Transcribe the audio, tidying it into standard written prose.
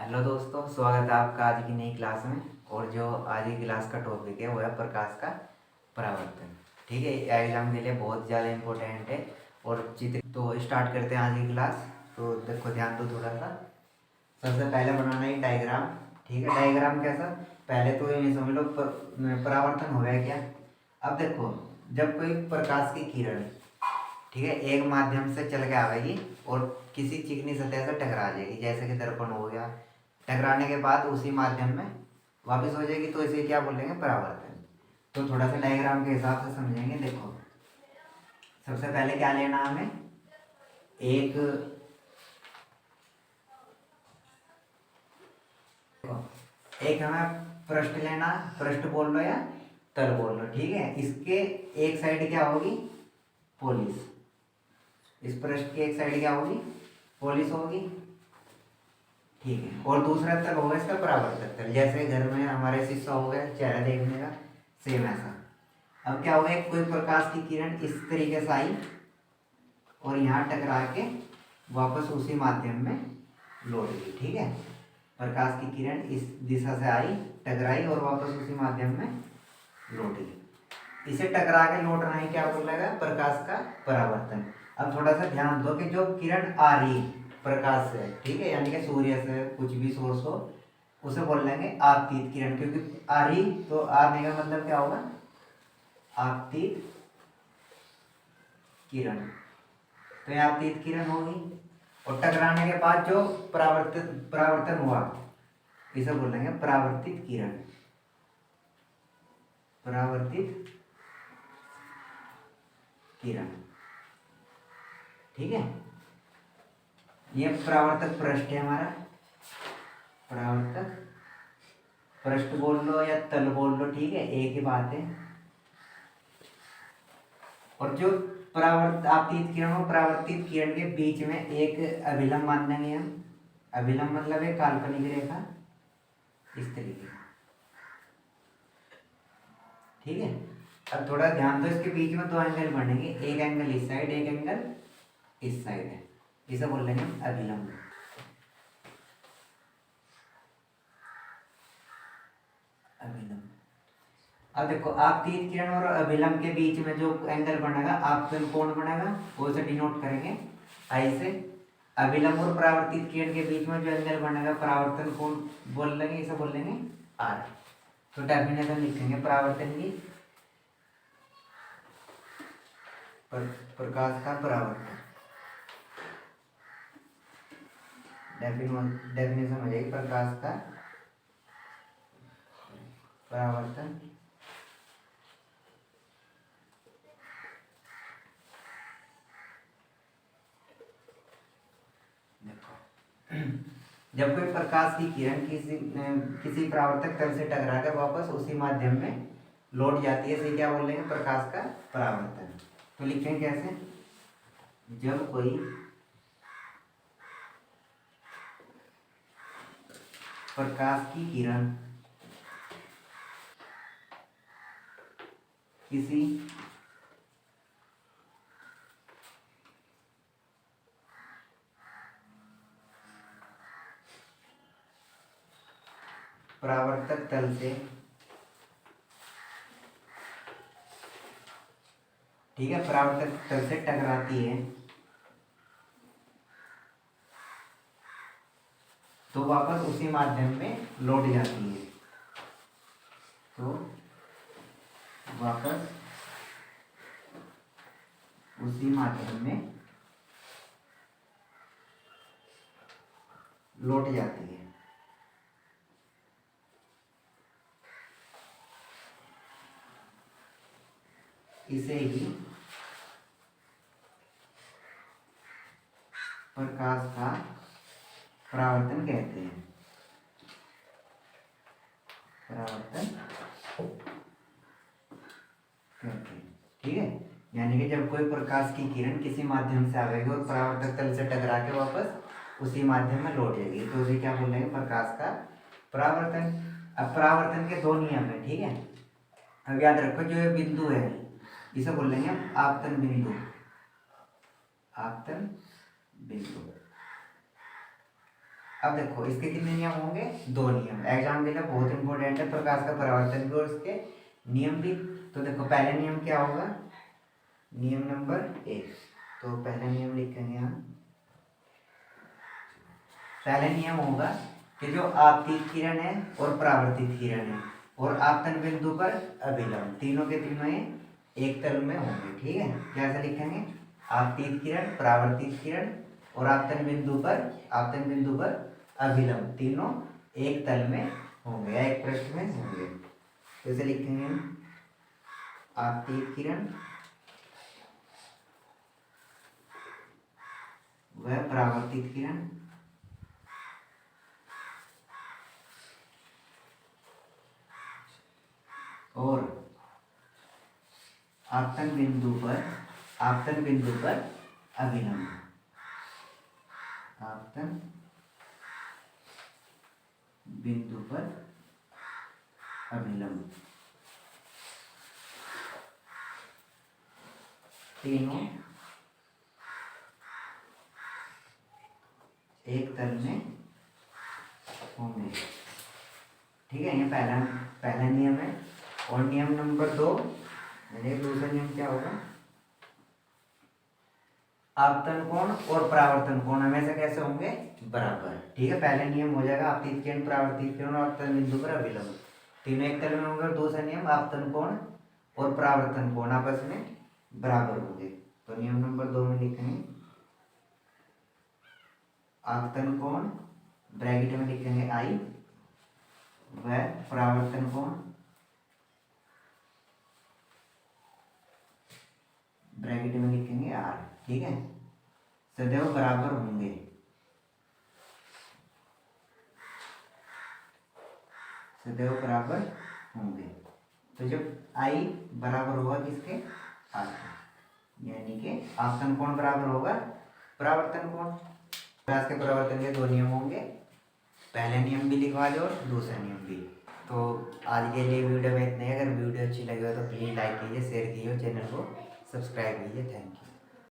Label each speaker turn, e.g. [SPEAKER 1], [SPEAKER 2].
[SPEAKER 1] Hello दोस्तों, स्वागत है आपका आज की नई क्लास में। और जो आज की क्लास का टॉपिक है वो है प्रकाश का परावर्तन। ठीक है, एग्जाम के लिए बहुत ज़्यादा इम्पोर्टेंट है। और चित्र तो स्टार्ट करते हैं आज की क्लास। तो देखो, ध्यान दो थोड़ा सा। सबसे पहले बनाना है डायग्राम। ठीक है, डायग्राम कैसा? पहले तो ये समझ लो परावर्तन हो गया क्या। अब देखो, जब कोई प्रकाश की किरण, ठीक है, एक माध्यम से चल के आवेगी और किसी चिकनी सतह से टकरा जाएगी, जैसे कि दर्पण हो गया। टकराने के बाद उसी माध्यम में वापस हो जाएगी, तो इसे क्या बोलेंगे? परावर्तन। तो थोड़ा सा डायग्राम के हिसाब से समझेंगे। देखो, सबसे पहले क्या लेना हमें? एक एक हमें पृष्ठ लेना। पृष्ठ बोल लो या तल बोल लो, ठीक है। इसके एक साइड क्या होगी? पोलिस। इस पृष्ठ की एक साइड क्या होगी? पोलिस होगी, ठीक है। और दूसरा तल होगा इसका परावर्तक तल, जैसे घर में हमारे शीशा हो गया चेहरा देखने का, सेम ऐसा। अब क्या होगा, कोई प्रकाश की किरण इस तरीके से आई और यहाँ टकरा के वापस उसी माध्यम में लौट गई, ठीक है। प्रकाश की किरण इस दिशा से आई, टकराई और वापस उसी माध्यम में लौट गई। इसे टकरा के लौटना ही क्या बोलेगा? प्रकाश का परावर्तन। अब थोड़ा सा ध्यान दो कि जो किरण आ रही प्रकाश से, ठीक है, यानी कि सूर्य से कुछ भी सोर्स हो, उसे बोल लेंगे आपतित किरण। क्योंकि आ रही तो आने का मतलब क्या होगा? आपतित किरण। तो यहाँ आपतित किरण होगी और टकराने के बाद जो परावर्तन हुआ, इसे बोलेंगे परावर्तित किरण। परावर्तित किरण, ठीक है। ये परावर्तक पृष्ठ है हमारा। परावर्तक पृष्ठ बोल लो या तल बोल लो, ठीक है, एक ही बात है। और जो आपतित किरण और परावर्तित किरण के बीच में एक अभिलंब मान लेंगे हम। अभिलंब मतलब एक काल्पनिक रेखा इस तरीके, ठीक है। अब थोड़ा ध्यान दो, इसके बीच में दो एंगल बनेंगे, एक एंगल इस साइड, एक एंगल इस साइड है। इसे बोल लेंगे अभिलंब। अभिलंब। अब देखो, आपतित किरण और अभिलंब के बीच में जो एंगल बनेगा, आपतन कोण बनेगा, वो इसे डिनोट करेंगे आई से। अभिलंब और परावर्तित किरण के बीच में जो एंगल बनेगा, परावर्तन कोण बोल लेंगे, इसे बोल लेंगे आर। तो डेफिनेशन लिखेंगे परावर्तन की। प्रकाश का परावर्तन, डेफिनेशन हो जाएगी प्रकाश का परावर्तन। जब कोई प्रकाश की किरण किसी परावर्तक तल से टकरा कर वापस उसी माध्यम में लौट जाती है, इसे क्या बोलेंगे? प्रकाश का परावर्तन। तो लिखेंगे कैसे? जब कोई प्रकाश की किरण किसी परावर्तक तल से, ठीक है, परावर्तक तल से टकराती है, तो वापस उसी माध्यम में लौट जाती है। तो वापस उसी माध्यम में लौट जाती है। इसे ही प्रकाश का परावर्तन कहते हैं। परावर्तन कहते हैं, ठीक है। यानी कि जब कोई प्रकाश की किरण किसी माध्यम से आवेगी और परावर्तक तल से टकरा के वापस उसी माध्यम में लौट जाएगी, तो उसे क्या बोलेंगे? प्रकाश का परावर्तन। अब परावर्तन के दो नियम है, ठीक है। अब याद रखो, जो ये बिंदु है इसे बोल लेंगे हम आपतन बिंदु। आपतन बिंदु, अब देखो इसके कितने नियम होंगे, 2 नियम। एग्जाम के लिए बहुत इंपॉर्टेंट है प्रकाश का परावर्तन भी और उसके नियम भी। तो देखो पहला नियम क्या होगा, नियम नंबर 1। तो पहला नियम लिखेंगे हम। पहला नियम होगा कि जो आपतित किरण है और परावर्तित किरण है और आपतन बिंदु पर अभिलंब, तीनों के तीनों ये एक तल में होंगे। ठीक है, कैसे लिखेंगे, आपतित किरण, परावर्तित किरण और आपतन बिंदु पर अभिलंब, तीनों एक तल में होंगे या एक पृष्ठ में होंगे। तो इसे लिखेंगे हम, आपतित किरण व परावर्तित किरण और आपतन बिंदु पर अभिलंब, आपतन बिंदु पर अभिलंब, तीनों एक तल में होंगे। ठीक है, ये पहला नियम है। और नियम नंबर 2, दूसरा नियम क्या होगा, आपतन कोण और परावर्तन कोण हमेशा कैसे होंगे, बराबर। ठीक है, पहला नियम हो जाएगा आपतित किरण, परावर्तित किरण और आपतन बिंदु पर अभिलंब, तीनों एक तल में होंगे। और दूसरा नियम, आपतन कोण और परावर्तन कोण आपस में बराबर होंगे। तो नियम नंबर 2 में लिखेंगे आपतन कोण, ब्रैकेट में लिखेंगे आई, व परावर्तन कोण ब्रैकेट में लिखेंगे आर। ठीक है, सदैव बराबर होंगे, सदैव बराबर होंगे। तो जब आई बराबर होगा किसके, आर के, यानी कि आपतन कोण बराबर होगा परावर्तन कोण। प्रकाश के परावर्तन के 2 नियम होंगे, पहला नियम भी लिखवा दो और दूसरा नियम भी। तो आज के लिए वीडियो में इतने। अगर वीडियो अच्छी लगी हो तो प्लीज़ लाइक कीजिए, शेयर कीजिए, चैनल को सब्सक्राइब कीजिए। Thank you.